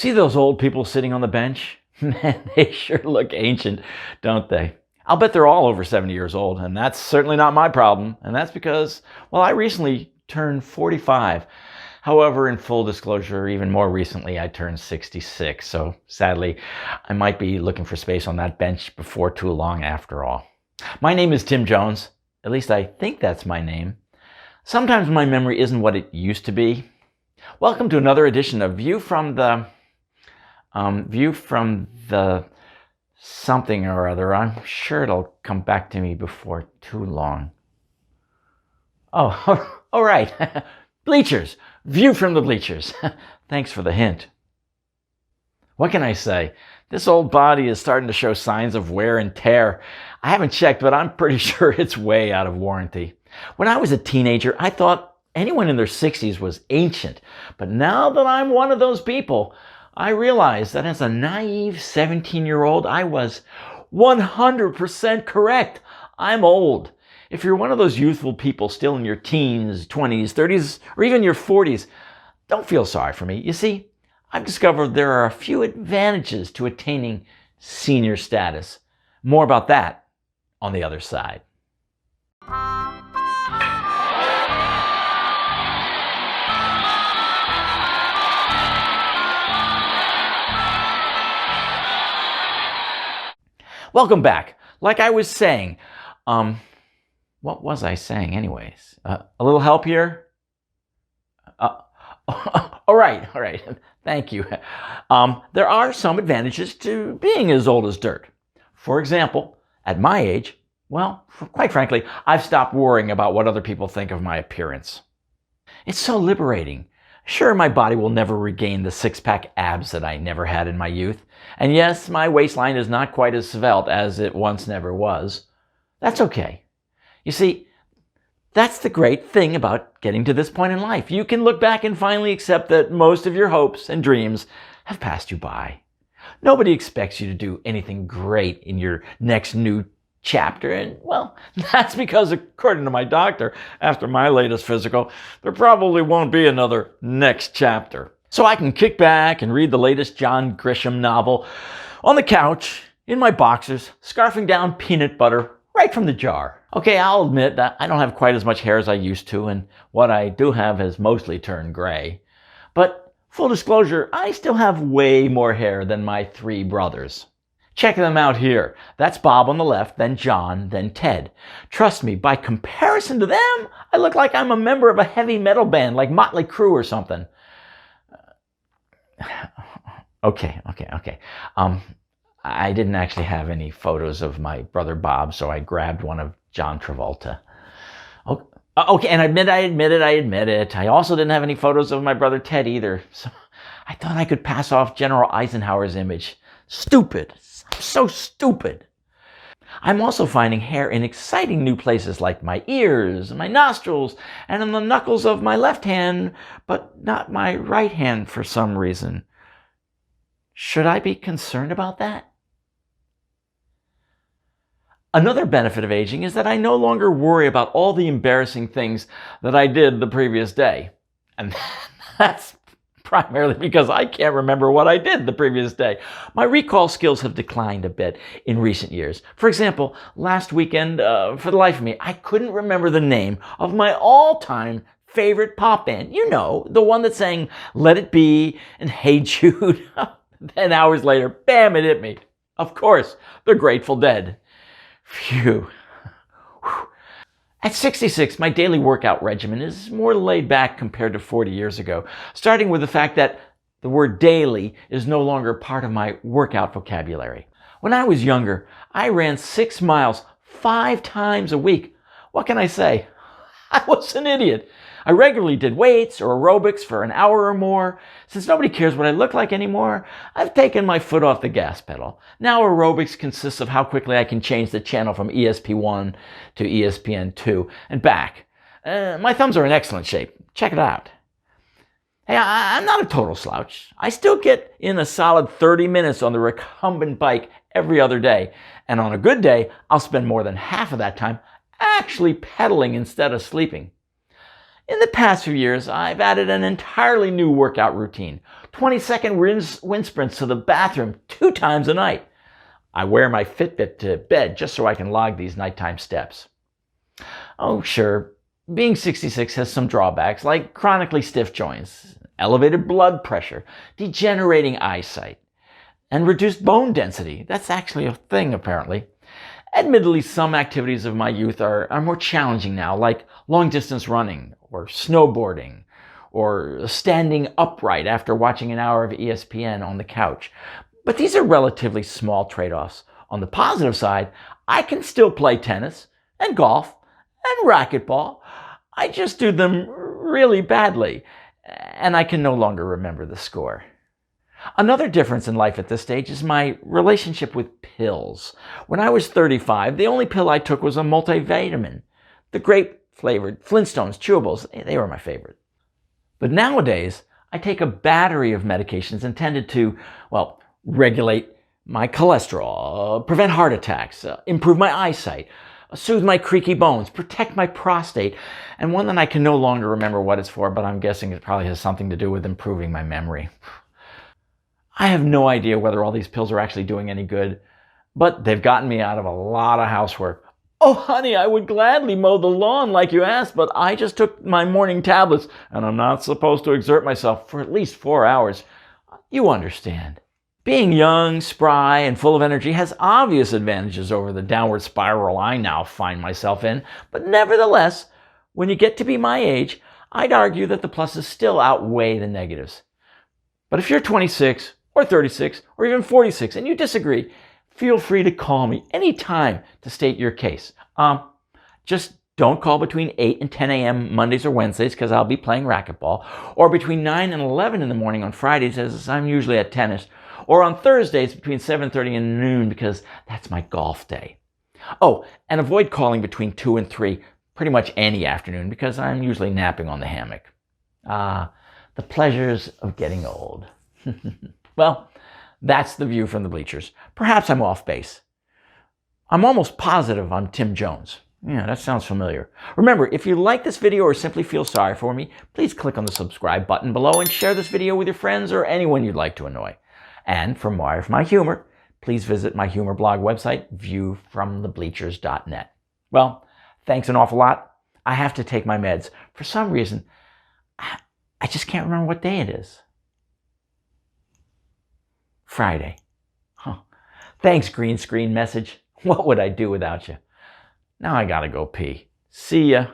See those old people sitting on the bench? Man, they sure look ancient, don't they? I'll bet they're all over 70 years old, and that's certainly not my problem. And that's because, well, I recently turned 45. However, in full disclosure, even more recently, I turned 66. So sadly, I might be looking for space on that bench before too long after all. My name is Tim Jones. At least I think that's my name. Sometimes my memory isn't what it used to be. Welcome to another edition of View from the something or other. I'm sure it'll come back to me before too long. Oh, all right. Bleachers. View from the bleachers. Thanks for the hint. What can I say? This old body is starting to show signs of wear and tear. I haven't checked, but I'm pretty sure it's way out of warranty. When I was a teenager, I thought anyone in their 60s was ancient. But now that I'm one of those people, I realize that as a naive 17-year-old, I was 100% correct. I'm old. If you're one of those youthful people still in your teens, 20s, 30s, or even your 40s, don't feel sorry for me. You see, I've discovered there are a few advantages to attaining senior status. More about that on the other side. Welcome back. Like I was saying, what was I saying anyways? A little help here? All right. Thank you. There are some advantages to being as old as dirt. For example, at my age, well, quite frankly, I've stopped worrying about what other people think of my appearance. It's so liberating. Sure, my body will never regain the six-pack abs that I never had in my youth. And yes, my waistline is not quite as svelte as it once never was. That's okay. You see, that's the great thing about getting to this point in life. You can look back and finally accept that most of your hopes and dreams have passed you by. Nobody expects you to do anything great in your next new chapter, and well, that's because according to my doctor, after my latest physical, there probably won't be another next chapter. So I can kick back and read the latest John Grisham novel on the couch, in my boxers, scarfing down peanut butter right from the jar. Okay, I'll admit that I don't have quite as much hair as I used to, and what I do have has mostly turned gray. But full disclosure, I still have way more hair than my three brothers. Check them out here. That's Bob on the left, then John, then Ted. Trust me, by comparison to them, I look like I'm a member of a heavy metal band like Motley Crue or something. Okay. I didn't actually have any photos of my brother Bob, so I grabbed one of John Travolta. Okay, and I admit it. I also didn't have any photos of my brother Ted either. So I thought I could pass off General Eisenhower's image. Stupid. So stupid. I'm also finding hair in exciting new places like my ears, my nostrils, and on the knuckles of my left hand, but not my right hand for some reason. Should I be concerned about that? Another benefit of aging is that I no longer worry about all the embarrassing things that I did the previous day. And that's primarily because I can't remember what I did the previous day. My recall skills have declined a bit in recent years. For example, last weekend, for the life of me, I couldn't remember the name of my all-time favorite pop band. You know, the one that sang Let It Be and Hey Jude. Then hours later, bam, it hit me. Of course, the Grateful Dead. Phew. At 66, my daily workout regimen is more laid back compared to 40 years ago, starting with the fact that the word daily is no longer part of my workout vocabulary. When I was younger, I ran 6 miles 5 times a week. What can I say? I was an idiot. I regularly did weights or aerobics for an hour or more. Since nobody cares what I look like anymore, I've taken my foot off the gas pedal. Now aerobics consists of how quickly I can change the channel from ESP1 to ESPN2 and back. My thumbs are in excellent shape. Check it out. Hey, I'm not a total slouch. I still get in a solid 30 minutes on the recumbent bike every other day. And on a good day, I'll spend more than half of that time actually pedaling instead of sleeping. In the past few years, I've added an entirely new workout routine. 20-second wind sprints to the bathroom 2 times a night. I wear my Fitbit to bed just so I can log these nighttime steps. Oh, sure, being 66 has some drawbacks like chronically stiff joints, elevated blood pressure, degenerating eyesight, and reduced bone density. That's actually a thing, apparently. Admittedly, some activities of my youth are more challenging now, like long-distance running, or snowboarding, or standing upright after watching an hour of ESPN on the couch. But these are relatively small trade-offs. On the positive side, I can still play tennis, and golf, and racquetball. I just do them really badly, and I can no longer remember the score. Another difference in life at this stage is my relationship with pills. When I was 35, the only pill I took was a multivitamin. The grape-flavored Flintstones chewables, they were my favorite. But nowadays, I take a battery of medications intended to, well, regulate my cholesterol, prevent heart attacks, improve my eyesight, soothe my creaky bones, protect my prostate, and one that I can no longer remember what it's for, but I'm guessing it probably has something to do with improving my memory. I have no idea whether all these pills are actually doing any good, but they've gotten me out of a lot of housework. Oh, honey, I would gladly mow the lawn like you asked, but I just took my morning tablets, and I'm not supposed to exert myself for at least 4 hours. You understand. Being young, spry, and full of energy has obvious advantages over the downward spiral I now find myself in, but nevertheless, when you get to be my age, I'd argue that the pluses still outweigh the negatives. But if you're 26, or 36, or even 46, and you disagree, feel free to call me anytime to state your case. Just don't call between 8 and 10 a.m. Mondays or Wednesdays because I'll be playing racquetball, or between 9 and 11 in the morning on Fridays as I'm usually at tennis, or on Thursdays between 7:30 and noon because that's my golf day. Oh, and avoid calling between 2 and 3 pretty much any afternoon because I'm usually napping on the hammock. The pleasures of getting old. Well, that's the view from the bleachers. Perhaps I'm off base. I'm almost positive I'm Tim Jones. Yeah, that sounds familiar. Remember, if you like this video or simply feel sorry for me, please click on the subscribe button below and share this video with your friends or anyone you'd like to annoy. And for more of my humor, please visit my humor blog website, viewfromthebleachers.net. Well, thanks an awful lot. I have to take my meds. For some reason, I just can't remember what day it is. Friday. Huh. Thanks, green screen message. What would I do without you? Now I gotta go pee. See ya.